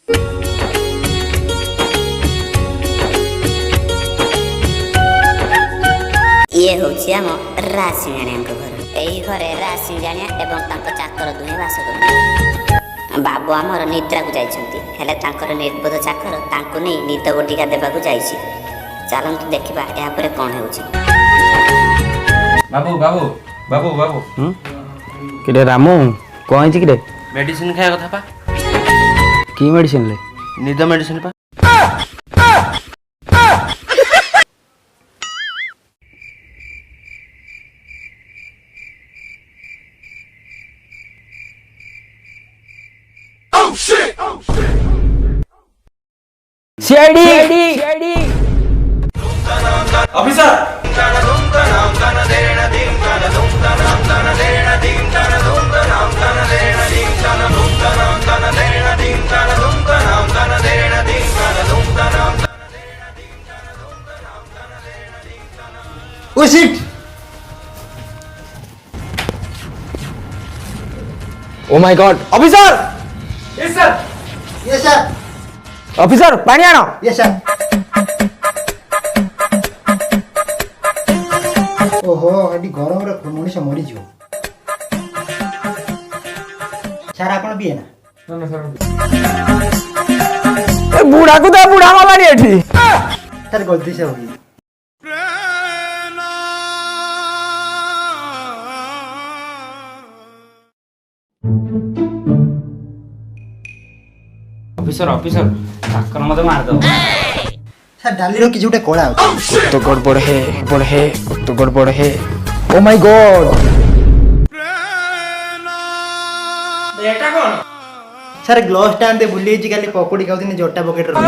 ये होची आम रासिंगाणिया घर यही घरे रासिंगाणिया एवं तांको चाकर दुहे बास करते। बाबू आमर निद्रा को जाइछंती हेले तांकर निर्बोध चाकर तांको नै निद बटिका देबा को जाइछि। चलंतु देखिबा या परे कोन होउछि। बाबू बाबू बाबू बाबू किरे रामू कोन छि किरे? मेडिसिन खाया कथा पा। की मेडिसिन ले? निद मेडिसिन पा। CID officer oh shit oh my God officer yes sir yes sir officer पानी आनो यस सर ओहो एडी गरम रे मनीष मरी जिवो सर आपण भी है ना ए बूढ़ा को तो बूढ़ा मालानी एठी सर गलती से होगी ऑफिसर ऑफिसर चाकर मत मार दो सर डाली रो कि जोटे कोळा होती तो गड़बड़ है तो गड़बड़ है oh my God Etah cone sir glass stand दे बुली जी खाली पकोड़ी खाउथिने जोटा पॉकेट रो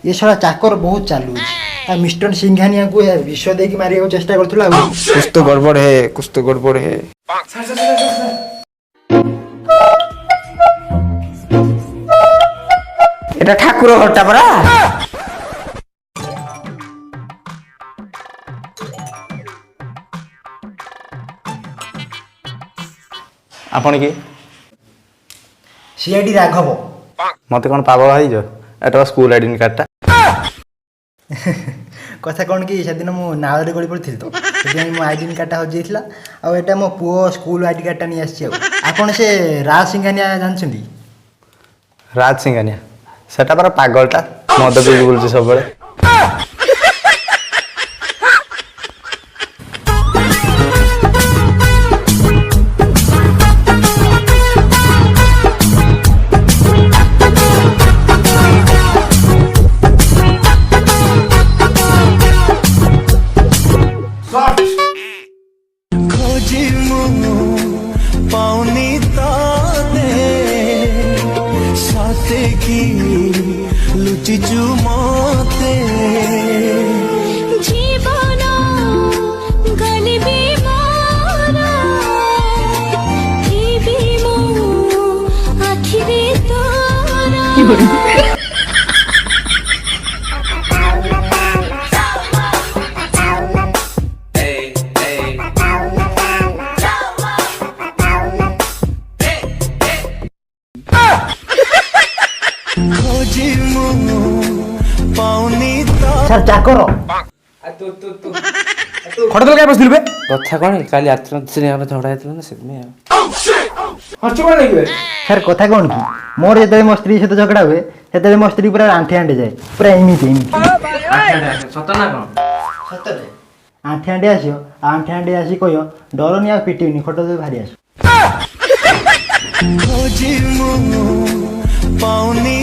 ये सारा चाकर बहुत चालू आ मिस्टर सिंघानिया को यार विश्व दे की मारिया को चेष्टा करथुला कुछ तो गड़बड़ है सर सर सर सर এটা ঠাকুর ঘরটা পরা আপন কি सीआईडी राघव মতে কোন পাগল হইছো এটা স্কুল আইডেন্টি কার্ডটা कथा कौन कि सेदिन मु नाଳରେ गଳି पड़थिल तो सेदिन मो आइडेंटी कार्डटा हो जाइथिला आ एटा मो पुओ स्कूल आईडी कार्डटा नि आछि आपण से राज सिंघानिया जानछंदी राज सिंघानिया सेटा पर पागलटा मद पी बोलछ सब बळे सर चाकर खड़ तो क्या बसलिल बे कथा कोन काली आत्र से हम झगड़ा हेतला ना सेमे हर्च कोन लागिबे सर कथा कौन कि मोर जते मो स्त्री से झगड़ा हुए सेते मो स्त्री पूरा आंठे आंठे जाए पूरा एमिति सत ना कोन सतरे आंठे आंठे आसी कहियो डरनी आ पिटिनी खट दे भारी आस खोजी मु पाउनी